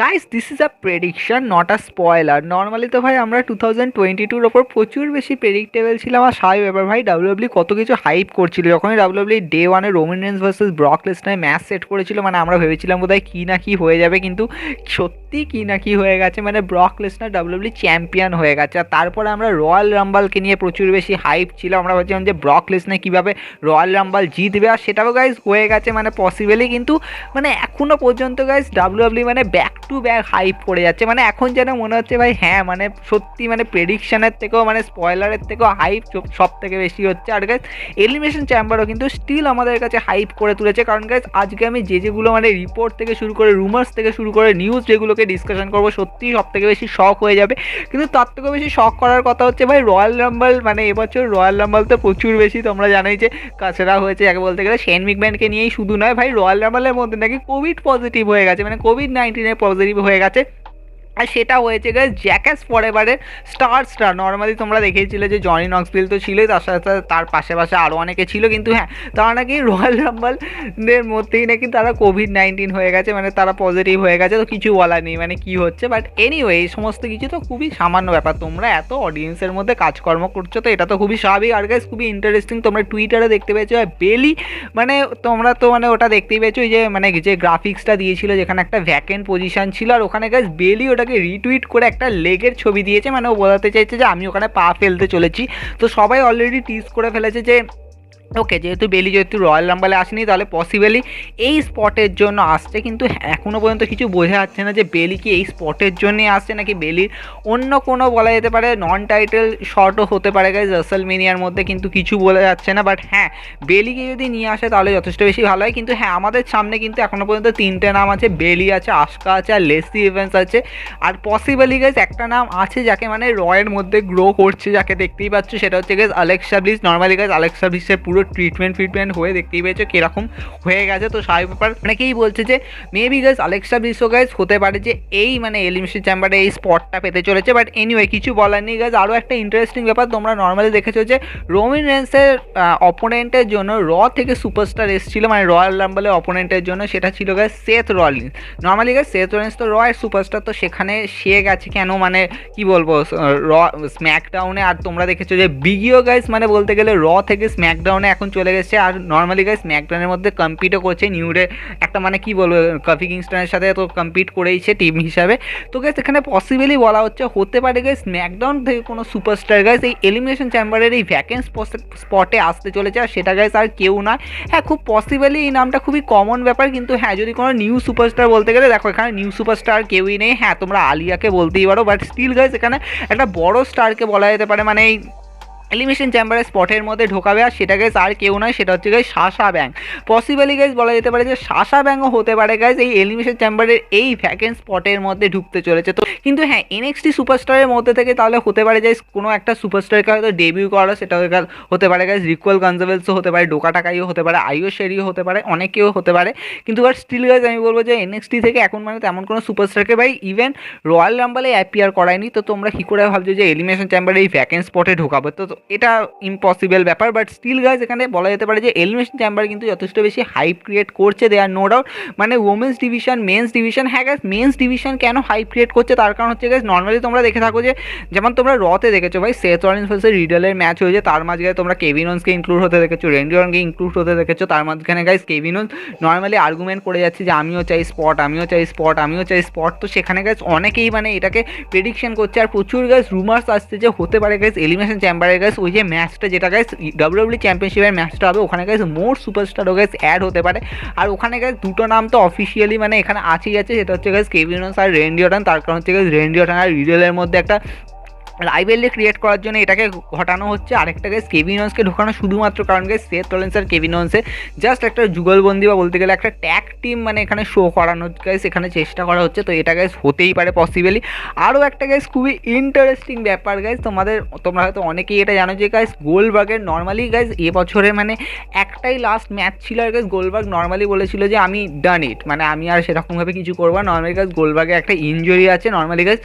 Guys this is a prediction not a spoiler. Normally তো ভাই আমরা 2022-র ওপর প্রচুর বেশি প্রেডিক্টেবল ছিলাম, আর স্বাভাবিক ব্যাপার ভাই ডাব্লিউডাব্লিউ কত কিছু হাইপ করছিল যখনই ডাব্লিউডাব্লিউ ডে ওয়ানে Roman Reigns versus Brock Lesnar match set করেছিল। মানে আমরা ভেবেছিলাম বোধহয় কী না কী হয়ে যাবে, কিন্তু সত্যি কী না কী হয়ে গেছে। মানে ব্রক লেসনার ডাব্লিউডাব্লিউ চ্যাম্পিয়ন হয়ে গেছে। আর তারপরে আমরা রয়্যাল রাম্বালকে নিয়ে প্রচুর বেশি হাইপ ছিল, আমরা ভাবছিলাম যে ব্রক লেসনার কীভাবে রয়্যাল রাম্বাল জিতবে, আর সেটাও গাইজ হয়ে গেছে মানে পসিবলি। কিন্তু মানে এখনও পর্যন্ত গাইজ ডাব্লিউডাব্লিউ মানে ব্যাক টু ব্যাক হাইপ করে যাচ্ছে। মানে এখন যেন মনে হচ্ছে ভাই হ্যাঁ মানে সত্যি মানে প্রেডিকশনের থেকেও মানে স্পয়লারের থেকেও হাইপ সব থেকে বেশি হচ্ছে। আর গাইজ এলিমিনেশন চ্যাম্বারও কিন্তু স্টিল আমাদের কাছে হাইপ করে তুলেছে, কারণ গাইজ আজকে আমি যেগুলো মানে রিপোর্ট থেকে শুরু করে রুমার্স থেকে শুরু করে নিউজ যেগুলোকে ডিসকাশন করবো সত্যিই সব থেকে বেশি শক হয়ে যাবে। কিন্তু তার থেকেও বেশি শক করার কথা হচ্ছে ভাই রয়্যাল রাম্বল। মানে এবছর রয়্যাল রাম্বল তো প্রচুর বেশি তোমরা জানোই যে কাছেরা হয়েছে, যাকে বলতে গেলে শেন মিকম্যানকে নিয়েই শুধু নয় ভাই, রয়্যাল রাম্বলের মধ্যে নাকি কোভিড পজিটিভ হয়ে গেছে, মানে কোভিড-19 পজিটিভ হয়ে গেছে। আর সেটা হয়েছে গাইস জ্যাকাস ফরএভারের স্টার। নর্মালি তোমরা দেখেছিলে যে জনি নক্সভিল তো ছিলই, তার সাথে তার পাশে আরও অনেকে ছিল, কিন্তু হ্যাঁ তারা নাকি রয়্যাল রাম্বলদের মধ্যেই নাকি তারা কোভিড-19 হয়ে গেছে, মানে তারা পজিটিভ হয়ে গেছে। তো কিছু বলার নেই মানে কী হচ্ছে, বাট এনিওয়ে এই সমস্ত কিছু তো খুবই সামান্য ব্যাপার। তোমরা এত অডিয়েন্সের মধ্যে কাজকর্ম করছো তো এটা তো খুবই স্বাভাবিক। আর গাইস খুবই ইন্টারেস্টিং, তোমরা টুইটারে দেখতে পেয়েছো বেলি, মানে তোমরা তো মানে ওটা দেখতেই পেয়েছো যে মানে যে গ্রাফিক্সটা দিয়েছিল যেখানে একটা ভ্যাকেন্ট পজিশন ছিল, আর ওখানে গাইস বেলি ওটা রিটুইট করে একটা লেগের ছবি দিয়েছে, মানে ও বোঝাতে চাইছে যে আমি ওখানে পা ফেলতে চলেছি। তো সবাই অলরেডি টিজ করে ফেলেছে যে ওকে যেহেতু বেলি যেহেতু রয়্যাল রাম্বলে আসেনি তাহলে পসিবলি এই স্পটের জন্য আসছে। কিন্তু এখনও পর্যন্ত কিছু বোঝা যাচ্ছে না যে বেলি কি এই স্পটের জন্যই আসছে নাকি বেলির অন্য কোনো বলা যেতে পারে নন টাইটেল শটও হতে পারে গাইজ রাসেলমেনিয়ার মধ্যে, কিন্তু কিছু বলা যাচ্ছে না। বাট হ্যাঁ বেলিকে যদি নিয়ে আসে তাহলে যথেষ্ট বেশি ভালো হয়। কিন্তু হ্যাঁ আমাদের সামনে কিন্তু এখনও পর্যন্ত 3টে নাম আছে, বেলি আছে, আস্কা আছে, আর লেসি ইভেন্স আছে। আর পসিবলি গাইজ একটা নাম আছে যাকে মানে রয়ের মধ্যে গ্রো করছে, যাকে দেখতেই পাচ্ছ, সেটা হচ্ছে guys Alexa Bliss. Normally guys Alexa ব্লিসের পুরো ট্রিটমেন্ট হয়ে দেখতেই পেয়েছো কীরকম হয়ে গেছে। তো স্বাভাবিক ব্যাপার অনেকেই বলছে যে মেবি গাইজ অ্যালেক্সা ব্লিসও গাইজ হতে পারে যে এই মানে এলিমিনেশন চ্যাম্বারে এই স্পটটা পেতে চলেছে। বাট এনিওয়ে কিছু বলার নেই গাইজ। আরও একটা ইন্টারেস্টিং ব্যাপার, তোমরা নর্মালি দেখেছো যে রোমান রেন্সের অপোনেন্টের জন্য থেকে সুপারস্টার এসেছিল, মানে রয়্যাল রাম্বলের অপোনেন্টের জন্য, সেটা ছিল guys Seth Rollins. Normally guys Seth Rollins তো রয়ের সুপারস্টার, তো সেখানে সে গেছে কেন মানে কি বলবো স্ম্যাকডাউনে। আর তোমরা দেখেছো যে বিগিও গাইজ মানে বলতে গেলে থেকে স্ম্যাকডাউনে এখন চলে গেছে। আর নর্মালি গাইজ স্ম্যাকডাউনের মধ্যে কম্পিটও করছে নিউডে একটা মানে কি বলবো কফি কিংস্টনের সাথে তো কম্পিট করেইছে টিম হিসাবে। তো গাইজ এখানে পসিবলি বলা হচ্ছে হতে পারে গাইজ স্ম্যাকডাউন থেকে কোনো সুপারস্টার গাইজ এই এলিমিনেশন চ্যাম্বারের এই ভ্যাকেন্ট স্পটে আসতে চলেছে। আর সেটা গাইজ আর কেউ না, হ্যাঁ খুব পসিবলি এই নামটা খুবই কমন ব্যাপার। কিন্তু হ্যাঁ যদি কোনো নিউ সুপারস্টার বলতে গেলে দেখো এখানে নিউ সুপারস্টার কেউই নেই। হ্যাঁ তোমরা আলিয়াকে বলতেই পারো, বাট স্টিল গাইজ এখানে একটা বড় স্টারকে বলা যেতে পারে মানে এই এলিমিনেশন চ্যাম্বারের স্পটের মধ্যে ঢোকাবে। আর সেটা গাইজ আর কেউ নয়, সেটা হচ্ছে গাইজ সাশা ব্যাং। পসিবলি গাইজ বলা যেতে পারে যে সাশা ব্যাংও হতে পারে গাইজ এই এলিমিনেশন চ্যাম্বারের এই ভ্যাকেন্ট স্পটের মধ্যে ঢুকতে চলেছে। তো কিন্তু হ্যাঁ এনএক্সটি সুপারস্টারের মধ্যে থেকে তাহলে হতে পারে যে কোনো একটা সুপারস্টারকে হয়তো ডেবিউ করা, সেটা হতে পারে গাইজ রিকোয়েল গঞ্জাভেলসও হতে পারে, ডোকা টাকাইও হতে পারে, আইও শেরিও হতে পারে, অনেকেও হতে পারে। কিন্তু বাট স্টিল গাইজ আমি বলবো যে এনএক্সটি থেকে এখন মানে তেমন কোনো সুপারস্টারকে ভাই ইভেন রয়্যাল রাম্বলে অ্যাপিয়ার করায়নি। তো তোমরা কী করে ভাবছো যে এলিমিনেশন চ্যাম্বারে এই ভ্যাকেন্ট স্পটে ঢোকাবে? তো এটা ইম্পসিবল ব্যাপার। বাট স্টিল গাইজ এখানে বলা যেতে পারে যে এলিমিনেশন চ্যাম্বার কিন্তু যথেষ্ট বেশি হাইপ ক্রিয়েট করছে, দে আর নো ডাউট। মানে ওমেন্স ডিভিশন, মেন্স ডিভিশন, হ্যাঁ গাইজ মেন্স ডিভিশন কেন হাইপ ক্রিয়েট করছে তার কারণ হচ্ছে গাইজ নর্মালি তোমরা দেখে থাকো যে যেমন তোমরা রতে দেখেছো ভাই সেথ রলিন্স ভার্সেস রিডলের ম্যাচ হয়েছে, তার মাঝখানে তোমরা কেভিন ওন্সকে ইনক্লুড হতে দেখেছো, রেন্ডি অর্টনকে ইনক্লুড হতে দেখেছো। তার মাঝখানে guys Kevin once normally argument করে যাচ্ছে যে আমিও চাই স্পট, আমিও চাই স্পট, আমিও চাই স্পট। তো সেখানে গাইজ অনেকেই মানে এটাকে প্রেডিকশন করছে। আর প্রচুর গাইজ রুমার্স আসছে যে হতে পারে গাইজ এলিমিনেশন চ্যাম্বারের গাইজ ওই যে ম্যাচটা যেটা গাইজ ডাব্লিউডাব্লিউ চ্যাম্পিয়নশিপের ম্যাচটা হবে ওখানে গাইজ মোর সুপারস্টারও গাইজ অ্যাড হতে পারে। আর ওখানে গাইজ দুটো নাম তো অফিসিয়ালি মানে এখানে আছেই আছে, সেটা হচ্ছে গাইজ কেভিন ওন্স আর রেন্ডি অর্টন। তার কারণ হচ্ছে গাইজ রেন্ডি অর্টন আর রিডলের মধ্যে একটা রাইভেলরি ক্রিয়েট করার জন্য এটাকে ঘটানো হচ্ছে। আরেকটা গাইজ কেভিন ওন্সকে ঢোকানো শুধুমাত্র কারণ গাইজ সেথ রলিন্স আর কেভিন ওন্সের জাস্ট একটা যুগলবন্দি বা বলতে গেলে একটা ট্যাগ টিম মানে এখানে শো করানোর গাইজ এখানে চেষ্টা করা হচ্ছে। তো এটা গাইজ হতেই পারে পসিবলি। আরও একটা গাইজ খুবই ইন্টারেস্টিং ব্যাপার গাইজ, তোমরা হয়তো অনেকেই এটা জানো যে গাইজ গোল্ডবার্গের নর্মালি গাইজ এবছরে মানে একটাই লাস্ট ম্যাচ ছিল। আর গাইজ গোল্ডবার্গ নর্মালি বলেছিল যে আমি ডান ইট, মানে আমি আর সেরকমভাবে কিছু করবো না। নর্মালি গাইজ গোল্ডবার্গের একটা ইনজুরি আছে, নর্মালি গাইজ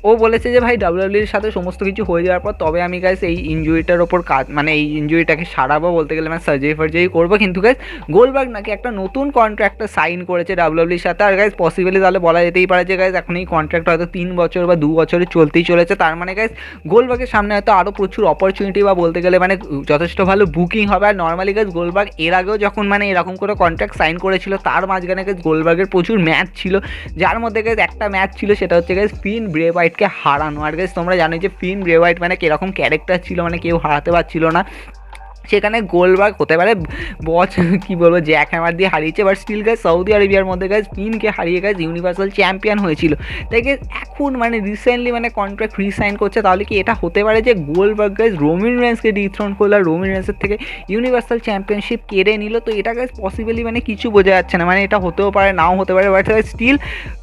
ও বলেছে যে ভাই ডাব্লিউডাব্লিউর সাথে সমস্ত কিছু হয়ে যাওয়ার পর তবে আমি গাইস এই ইনজুরিটার ওপর কাজ মানে এই ইনজুরিটাকে সারাবো, বলতে গেলে মানে সার্জারি করবো। কিন্তু গাইস গোলবার্গ নাকি একটা নতুন কন্ট্রাক্টটা সাইন করেছে ডাব্লিউডাব্লিউর সাথে। আর গাইস পসিবলি তাহলে বলা যেতেই পারে যে গাইস এখন এই কন্ট্রাক্ট হয়তো 3 বছর বা 2 বছরে চলতেই চলেছে। তার মানে গাইস গোলবার্গের সামনে হয়তো আরও প্রচুর অপরচুনিটি বা বলতে গেলে মানে যথেষ্ট ভালো বুকিং হবে। আর নর্মালি গাইস গোলবার্গ এর আগেও যখন মানে এরকম করে কন্ট্রাক্ট সাইন করেছিল তার মাঝখানে গাইস গোলবার্গের প্রচুর ম্যাচ ছিল, যার মধ্যে গাইস একটা ম্যাচ ছিল সেটা হচ্ছে গাইস ফিন ব্রে হোয়াইটকে হারানো। আর গাইস তোমরা জানো যে ফিন ব্রে হোয়াইট মানে কিরকম ক্যারেক্টার ছিল, মানে কেউ হারাতে পারছিল না। সেখানে গোলবার্গ হতে পারে কী বলবো জ্যাক হ্যামার দিয়ে হারিয়েছে, বাট স্টিল গাইজ সৌদি আরবিয়ার মধ্যে গাইজ ফিনকে হারিয়ে গাইজ ইউনিভার্সাল চ্যাম্পিয়ন হয়েছিল। তাই গাইজ এখন মানে রিসেন্টলি মানে কন্ট্রাক্ট রিসাইন করছে, তাহলে কি এটা হতে পারে যে গোলবার্গ গাইজ রোমান রেন্সকে ডিথ্রোন করলো আর রোমান রেন্সের থেকে ইউনিভার্সাল চ্যাম্পিয়নশিপ কেড়ে নিল? তো এটা গাইজ পসিবলি মানে কিছু বোঝা যাচ্ছে না, মানে এটা হতেও পারে নাও হতে পারে। বাট স্টিল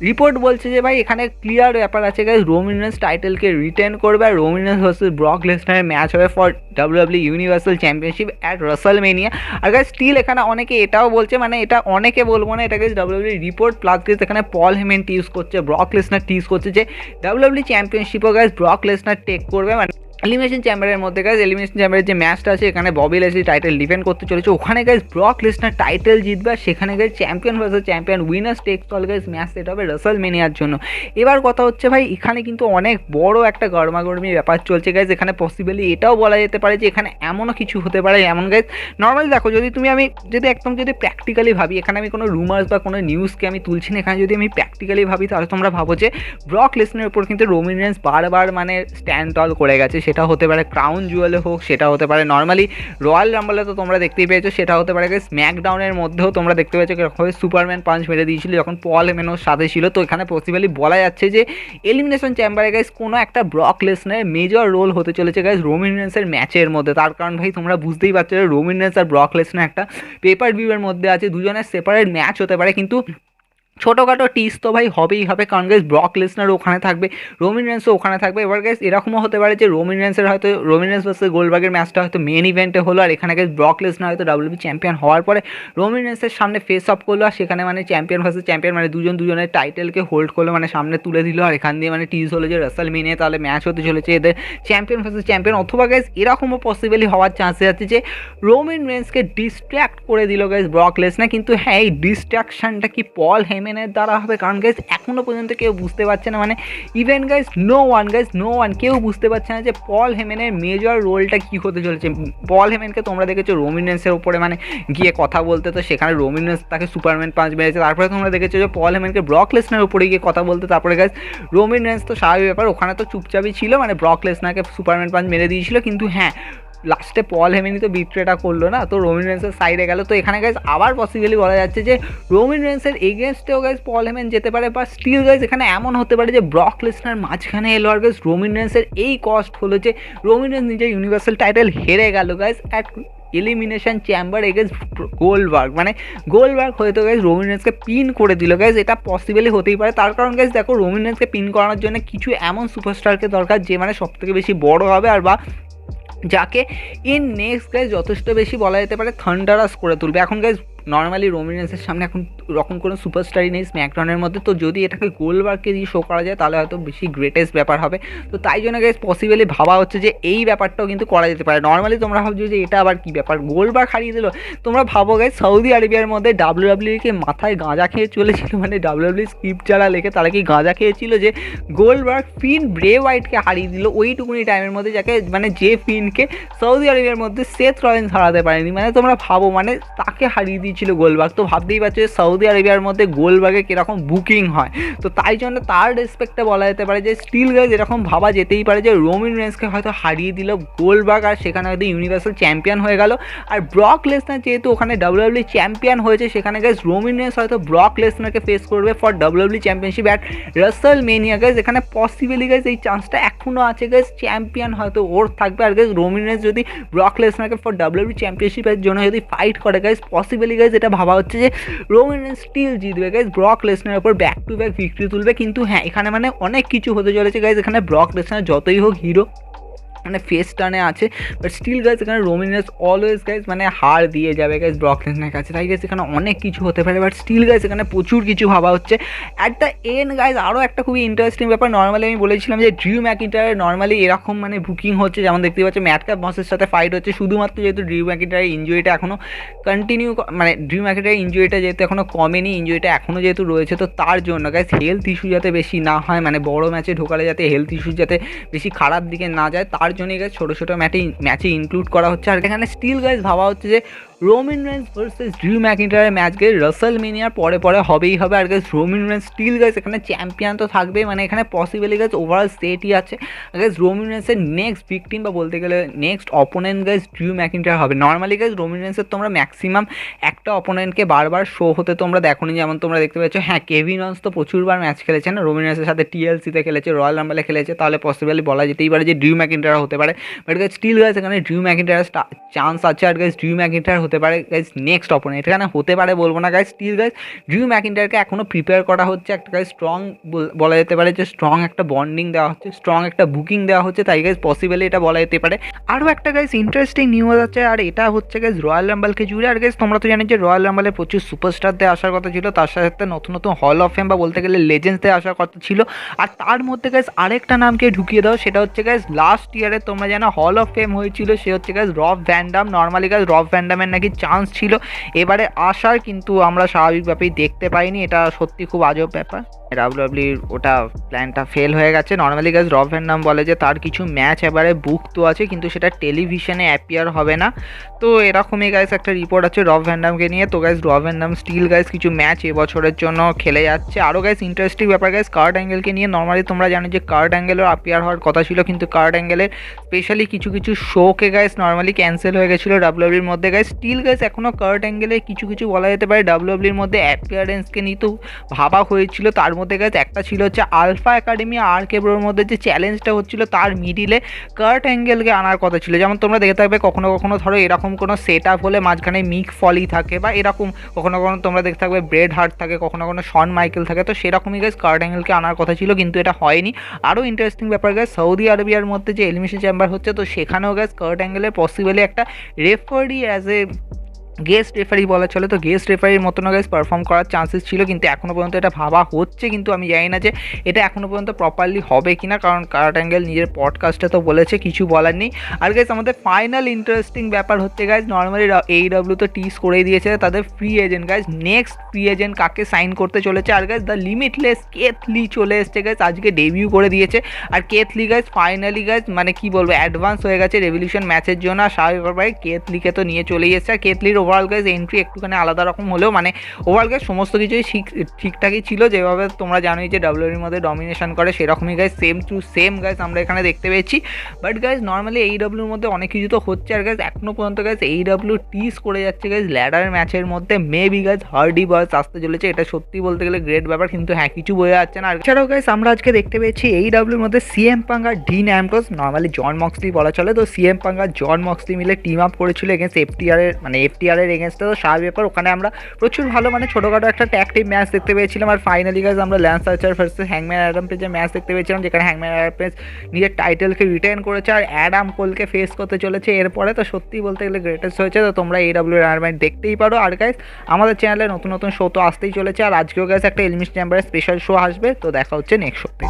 রিপোর্ট বলছে যে ভাই এখানে ক্লিয়ার ব্যাপার আছে গাইজ রোমান রেন্স টাইটেলকে রিটেন করবে আর রোমান রেন্স ভার্সেস ব্রক লেসনারের ম্যাচ হবে for W W universal championship at WrestleMania. আর গাইজ স্টিল এখানে অনেকে এটাও বলছে, মানে এটা অনেকে বলবো না, এটা guys WWE report plus guys এখানে পল হেমেন টিউজ করছে, ব্রক লেসনার টিউজ করছে যে ডাব্লিউডাব্লিউ চ্যাম্পিয়নশিপও গাইজ ব্রক লেসনার টেক করবে। মানে এলিমিনেশন চ্যাম্বারের মধ্যে গাইজ এলিমিনেশন চ্যাম্বারের যে ম্যাচটা আছে এখানে ববি লেসলি টাইটেল ডিফেন্ড করতে চলেছে, ওখানে গাইজ ব্রক লেসনার টাইটেল জিতবে আর সেখানে guys champion versus champion winners takes all guys match set হবে রাসেলমেনিয়ার জন্য। এবার কথা হচ্ছে ভাই এখানে কিন্তু অনেক বড় একটা গরমাগরমি ব্যাপার চলছে গাইজ। এখানে পসিবলি এটাও বলা যেতে পারে যে এখানে এমনও কিছু হতে পারে এমন গাইজ নর্মালি দেখো যদি আমি একদম প্র্যাকটিক্যালি ভাবি, এখানে আমি কোনো রুমার্স বা কোনো নিউজকে আমি তুলছি না, এখানে যদি আমি প্র্যাকটিক্যালি ভাবি তাহলে তোমরা ভাবো যে ব্রক লেসনারের উপর কিন্তু রোমান রেন্স বারবার মানে স্ট্যান্ড টল করে গেছে, সেটা হতে পারে ক্রাউন জুয়েলে হোক, সেটা হতে পারে নর্মালি রয়্যাল রাম্বলে তো তোমরা দেখতেই পেয়েছো, সেটা হতে পারে স্ম্যাকডাউনের মধ্যেও তোমরা দেখতে পেয়েছো কীরকমভাবে সুপারম্যান পাঞ্চ মেরে দিয়েছিল যখন পল হেমেন ওর সাথে ছিল। তো এখানে পসিবলি বলা যাচ্ছে যে এলিমিনেশন চ্যাম্বারে গাইজ কোনো একটা ব্রক লেসনারের মেজর রোল হতে চলেছে গাইজ রোমান রেন্সের ম্যাচের মধ্যে। তার কারণ ভাই তোমরা বুঝতেই পারছো যে রোমান রেন্স আর ব্রক লেসনার একটা পেপার ভিউয়ের মধ্যে আছে, দুজনের সেপারেট ম্যাচ হতে পারে, কিন্তু ছোটোখাটো টিস তো ভাই হবেই হবে, কারণ গাইজ ব্রক লেসনার ওখানে থাকবে, রোমান রেন্সও ওখানে থাকবে। এবার গাইজ এরকমও হতে পারে যে রোমান রেন্স ভার্সেস গোলবার্গের ম্যাচটা হয়তো মেন ইভেন্টে হলো আর এখানে গাইজ ব্রক লেসনার হয়তো ডাব্লিউডাব্লিউ চ্যাম্পিয়ন হওয়ার পরে রোমান রেন্সের সামনে ফেস অফ করলো আর সেখানে মানে চ্যাম্পিয়ন ভার্সেস চ্যাম্পিয়ন মানে দুজনের টাইটেলকে হোল্ড করলো, মানে সামনে তুলে দিল। আর এখান দিয়ে মানে টিজ হলো যে রাসেলমেনিয়া তাহলে ম্যাচ হতে চলেছে এদের চ্যাম্পিয়ন ভার্সেস চ্যাম্পিয়ন। অথবা গাইজ এরকমও পসিবলি হওয়ার চান্সেস আছে যে রোমান রেন্সকে ডিস্ট্র্যাক্ট করে দিল গাইজ ব্রক লেসনার, কিন্তু হ্যাঁ এই ডিস্ট্র্যাকশনটা কি পল হেমেনের দ্বারা হবে? কারণ গাইজ এখনও পর্যন্ত কেউ বুঝতে পারছে না, মানে ইভেন গাইজ নো ওয়ান কেউ বুঝতে পারছে না যে পল হেমেনের মেজর রোলটা কী হতে চলেছে। পল হেমেনকে তোমরা দেখেছো রোমান রেন্সের উপরে মানে গিয়ে কথা বলতে, তো সেখানে রোমান রেন্স তাকে সুপারম্যান পাঞ্চ মেরেছে। তারপরে তোমরা দেখেছো যে পল হেমেনকে ব্রক লেসনার উপরে গিয়ে কথা বলতে, তারপরে গাইজ রোমান রেন্স তো স্বাভাবিক ব্যাপার ওখানে তো চুপচাপই ছিল, মানে ব্রক লেসনারকে সুপারম্যান পাঞ্চ মেরে দিয়েছিল, কিন্তু হ্যাঁ লাস্টে পল হেমেনই তো বিট্রেটা করলো না, তো রোমান রেন্সের সাইডে গেল। তো এখানে গাইজ আবার পসিবলি বলা যাচ্ছে যে রোমান রেন্সের এগেনস্টেও গাইজ পল হেমেন যেতে পারে, বা স্টিল গাইজ এখানে এমন হতে পারে যে ব্রক লেসনার মাঝখানে এলো আর গাইজ রোমান রেন্সের এই কস্ট হলো যে রোমান রেন্স নিজের ইউনিভার্সাল টাইটেল হেরে গেল guys at elimination chamber against Goldberg, মানে গোলবার্গ হয়তো গাইজ রোমান রেন্সকে পিন করে দিল গাইজ, এটা পসিবলি হতেই পারে। তার কারণ গাইজ দেখো রোমান রেন্সকে পিন করানোর জন্য কিছু এমন সুপারস্টারকে দরকার যে মানে সবথেকে বেশি বড় হবে আর বা যাকে ইন নেক্সট গাইজ যথেষ্ট বেশি বলা যেতে পারে থান্ডারাস করে তুলবে। এখন গাইজ নর্মালি রোমান রেন্সের সামনে এখন রকম কোনো সুপারস্টারই নেই স্ম্যাকডাউনের মধ্যে, তো যদি এটাকে গোলবার্গকে দিয়ে শো করা যায় তাহলে হয়তো বেশি গ্রেটেস্ট ব্যাপার হবে। তো তাই জন্য গাইজ পসিবলি ভাবা হচ্ছে যে এই ব্যাপারটাও কিন্তু করা যেতে পারে। নর্মালি তোমরা ভাবছো যে এটা আবার কী ব্যাপার গোলবার্গ হারিয়ে দিল, তোমরা ভাবো গাইজ সৌদি আরবিয়ার মধ্যে ডাব্লিউডাব্লিউকে মাথায় গাঁজা খেয়ে চলেছিল, মানে ডাব্লিউডাব্লিউ স্ক্রিপ্ট যারা লেখে তারা কি গাঁজা খেয়েছিল যে গোলবার্গ ফিন ব্রে হোয়াইটকে হারিয়ে দিল ওইটুকুনি টাইমের মধ্যে, যাকে মানে যে ফিনকে সৌদি আরবিয়ার মধ্যে সেথ রলিন্স হারাতে পারেনি, মানে তোমরা ভাবো মানে তাকে হারিয়ে ছিল গোলবার্গ। তো ভাবতেই পারছো যে সৌদি আরবিয়ার মধ্যে গোলবার্গে কীরকম বুকিং হয়, তো তাই জন্য তার রেসপেক্টে বলা যেতে পারে যে স্টিল গাইজ এরকম ভাবা যেতেই পারে যে রোমান রেন্সকে হয়তো হারিয়ে দিল গোলবার্গ আর সেখানে হয়তো ইউনিভার্সাল চ্যাম্পিয়ন হয়ে গেল। আর ব্রক লেসনার যেহেতু ওখানে ডাব্লিউডাব্লিউ চ্যাম্পিয়ন হয়েছে সেখানে গাইজ রোমান রেন্স হয়তো ব্রক লেসনারকে ফেস করবে for WWE championship at রাসেলমেনিয়া guys. এখানে পসিবলি গাইজ এই চান্সটা এখনও আছে গাইজ, চ্যাম্পিয়ন হয়তো ওর থাকবে। আর গাইজ রোমান রেন্স যদি ব্রক লেসনারকে ফর ডাব্লিউডাব্লিউ চ্যাম্পিয়নশিপের জন্য যদি ফাইট করে গাইজ পসিবলি গাইজ এটা ভাবা হচ্ছে যে রোমান রেন্স স্টিল জিতবে গাইজ, ব্রক লেসনারের উপর ব্যাক টু ব্যাক ভিক্টরি তুলবে। কিন্তু হ্যাঁ এখানে মানে অনেক কিছু হতে চলেছে গাইজ, এখানে ব্রক লেসনার যতই হোক হিরো মানে ফেস টানে আছে, বাট স্টিল গাইজ এখানে রোমান রেন্স অলওয়েজ গাইজ মানে হার দিয়ে যাবে গাইজ ব্রক লেসনারের কাছে। তাই গাইজ এখানে অনেক কিছু হতে পারে, বাট স্টিল গাইজ এখানে প্রচুর কিছু ভাবা হচ্ছে অ্যাট দ্য এন্ড গাইজ। আরও একটা খুবই ইন্টারেস্টিং ব্যাপার, নর্মালি আমি বলেছিলাম যে ড্রিউ ম্যাকিন্টায়ার নর্মালি এরকম মানে বুকিং হচ্ছে, যেমন দেখতে পাচ্ছি ম্যাটক্যাপ বসের সাথে ফাইট হচ্ছে, শুধুমাত্র যেহেতু ড্রিউ ম্যাকিন্টায়ারের ইঞ্জুরিটা এখনও কন্টিনিউ, মানে ড্রিউ ম্যাকিন্টায়ারের ইঞ্জুরিটা যেহেতু এখনও কমেনি, ইঞ্জুরিটা এখনও যেহেতু রয়েছে, তো তার জন্য গাইজ হেলথ ইস্যু যাতে বেশি না হয়, মানে বড় ম্যাচে ঢোকালে যাতে হেলথ ইস্যু যাতে বেশি খারাপ দিকে না যায়, তার জন্যই গাইজ ছোটো ছোটো ম্যাচে ইনক্লুড করা হচ্ছে। আর এখানে স্টিল গাইজ ভাবা হচ্ছে যে রোমান রেন্স ভার্সেস ড্রিউ ম্যাকিন্টায়ারের ম্যাচ গাইজ রাসেলমেনিয়ার পরে পরে হবেই হবে। আর guys Roman Reigns still guys এখানে চ্যাম্পিয়ন তো থাকবে, মানে এখানে পসিবলি গাইজ ওভারঅল সেটই আছে। আর গাইজ রোমান রেন্সের নেক্সট ভিকটিম বা বলতে গেলে next opponent guys Drew McIntyre হবে। নর্মালি গাইজ রোমান রেন্সের তোমরা ম্যাক্সিমাম একটা অপোনেন্টকে বারবার শো হতে তোমরা দেখোনি, যেমন তোমরা দেখতে পাচ্ছ হ্যাঁ কেভিন অন্স তো প্রচুরবার ম্যাচ খেলেছে না, রোমান রেন্সের সাথে টিএলসিতে খেলেছে, রয়্যাল রাম্বলে খেলেছে, তাহলে পসিবলি বলা যেতেই পারে যে ড্রিউ ম্যাকিন্টায়ার হতে পারে। বাট গাইজ স্টিল গাইজ এখানে ড্রিউ ম্যাকিন্টায়ার চান্স আছে। আর গাইজ ড্রিউ ম্যাকিন্টায়ার হতে পারে গাইজ নেক্সট অপোনেন্ট, এখানে হতে পারে বলবো না গাইজ। স্টিল গাইজ ড্রিউ ম্যাকিন্টায়ারকে এখনও প্রিপেয়ার করা হচ্ছে, একটা গাইজ স্ট্রং বলা যেতে পারে যে স্ট্রং একটা বন্ডিং দেওয়া হচ্ছে, স্ট্রং একটা বুকিং দেওয়া হচ্ছে, তাই গাইজ পসিবলি এটা বলা যেতে পারে। আরও একটা গাইজ ইন্টারেস্টিং নিউজ আছে, আর এটা হচ্ছে গাইজ রয়্যাল রাম্বলকে জুড়ে। আর গাইজ তোমরা তো জানো যে রয়্যাল রাম্বলে প্রচুর সুপারস্টারদের আসার কথা ছিল, তার সাথে সাথে নতুন নতুন হল অফ ফেম বা বলতে গেলে লেজেন্ডসদের আসার কথা ছিল। আর তার মধ্যে গাইজ আরেকটা নামকে ঢুকিয়ে দাও, সেটা হচ্ছে গাইজ লাস্ট ইয়ারে তোমরা জানো হল অফ ফেম হয়েছিল, সে হচ্ছে গাইজ রব ভ্যান ডাম। নর্মালি গাইজ রব ভ্যান ডামের নাকি চান্স ছিল এবারে আসার, কিন্তু আমরা স্বাভাবিকভাবেই দেখতে পাইনি, এটা সত্যি খুব আজব ব্যাপার। ডাব্লিউডাব্লিউর ওটা প্ল্যানটা ফেল হয়ে গেছে। নর্মালি গাইজ রব ভ্যান ডাম বলে যে তার কিছু ম্যাচ এবারে বুক তো আছে, কিন্তু সেটা টেলিভিশনে অ্যাপিয়ার হবে না, তো এরকমই গাইজ একটা রিপোর্ট আছে রব ভ্যান ডামকে নিয়ে। তো গাইজ রব ভ্যান ডাম স্টিল গাইজ কিছু ম্যাচ এবছরের জন্য খেলে যাচ্ছে। আরও গাইজ ইন্টারেস্টিং ব্যাপার গাইজ কার্ট অ্যাঙ্গেলকে নিয়ে। নর্মালি তোমরা জানো যে কার্ট অ্যাঙ্গেলের অ্যাপিয়ার হওয়ার কথা ছিল, কিন্তু কার্ট অ্যাঙ্গেলের স্পেশালি কিছু কিছু শোকে গাইজ নর্মালি ক্যান্সেল হয়ে গেছিলো ডাব্লিউডাব্লিউর মধ্যে। গাইজ স্টিল গাইজ এখনও কার্ট অ্যাঙ্গেলের কিছু কিছু বলা যেতে পারে ডাব্লিউডাব্লিউর মধ্যে অ্যাপিয়ারেন্সকে নিয়ে তো ভাবা হয়েছিল। তার মধ্যে গাইজ একটা ছিল হচ্ছে আলফা একাডেমি আর কেব্রোর মধ্যে যে চ্যালেঞ্জটা হচ্ছিল, তার মিডিলে কার্ট অ্যাঙ্গেলকে আনার কথা ছিল। যেমন তোমরা দেখে থাকবে কখনো কখনো ধরো এরকম কোনো সেট আপ হলে মাঝখানে মিক ফলি থাকে, বা এরকম কখনো কখনো তোমরা দেখতে থাকবে ব্রেড হার্ট থাকে, কখনো কখনো শন মাইকেল থাকে, তো সেরকমই গাইজ কার্ট অ্যাঙ্গেলকে আনার কথা ছিল, কিন্তু এটা হয়নি। আরও ইন্টারেস্টিং ব্যাপার গাইজ সৌদি আরবিয়ার মধ্যে যে এলিমিনেশন চেম্বার হচ্ছে, তো সেখানেও গাইজ কার্ট অ্যাঙ্গেলের পসিবলি একটা referee as a guest referee বলা চলে, তো গেস্ট রেফারির মতন গাইজ পারফর্ম করার চান্সেস ছিল, কিন্তু এখনও পর্যন্ত এটা ভাবা হচ্ছে, কিন্তু আমি জানি না যে এটা এখনও পর্যন্ত প্রপারলি হবে কি না, কারণ কার্ট অ্যাঙ্গেল নিজের পডকাস্টে তো বলেছে কিছু বলার নেই। আর গাইজ আমাদের ফাইনাল ইন্টারেস্টিং ব্যাপার হচ্ছে গাইজ নর্মালি AEW তো টিজ করে দিয়েছে তাদের free agent. Guys next free agent কাকে সাইন করতে চলেছে, আর গাইজ দ্য লিমিটলেস কেথ লি চলে এসছে গাইজ, আজকে ডেবিউ করে দিয়েছে। আর কেথ লি গাইজ ফাইনালি গাইজ মানে কি বলবো অ্যাডভান্স হয়ে গেছে রেভলিউশন ম্যাচের জন্য। আর স্বাভাবিকভাবে কেথ লিকে তো নিয়ে চলেই এসছে। আর কেথ লির ওভারঅল গাইজ এন্ট্রি একটুখানি আলাদা রকম হলেও মানে ওভারঅল গাইজ সমস্ত কিছুই ঠিকঠাকই ছিল, যেভাবে তোমরা জানোই যে ডাব্লিউডাব্লিউর মধ্যে ডমিনেশন করে সেরকমই guys same to same guys আমরা এখানে দেখতে পেয়েছি। বাট গাইজ নর্মালি AEWর মধ্যে অনেক কিছু তো হচ্ছে, আর গাইজ এখনও পর্যন্ত গাইজ AEW টিজ করে যাচ্ছে গাইজ ল্যাডার ম্যাচের মধ্যে মেবি গাইজ হার্ডি বয়স আসতে চলেছে, এটা সত্যি বলতে গেলে গ্রেট ব্যাপার, কিন্তু হ্যাঁ কিছু বোঝা যাচ্ছে না। আর এছাড়াও গাইজ আমরা আজকে দেখতে পেয়েছি AEWর মধ্যে CM পাঙ্ক আর ডিন অ্যাম্ব্রোস, নর্মালি জন মক্সলি বলা চলে, তো CM পাঙ্ক আর জন মক্সলি মিলে টিম আপ করেছিল এগেনস্ট FTR এর এগেনস্টে। তো স্বাভাবিক ব্যাপার ওখানে আমরা প্রচুর ভালো মানে ছোটোখাটো একটা ট্যাগ টিম ম্যাচ দেখতে পেয়েছিলাম। আর ফাইনালি গাইজ আমরা ল্যান্স আর্চার ভার্সেস হ্যাংম্যান অ্যাডাম পেজের ম্যাচ দেখতে পেয়েছিলাম, যেখানে হ্যাংম্যান অ্যাডাম পেজ নিজের টাইটেলকে রিটেন করেছে আর অ্যাডাম কোলকে ফেস করতে চলেছে এরপরে। তো সত্যি বলতে গেলে গ্রেটেস্ট হয়েছে, তো তোমরা AEW টুর্নামেন্ট দেখতেই পারো। আর গাইজ আমাদের চ্যানেলে নতুন নতুন শো তো আসতেই চলেছে, আর আজকেও গাইজ একটা এলিমিনেশন চেম্বারের স্পেশাল শো আসবে, তো দেখা হচ্ছে নেক্সট শোতে।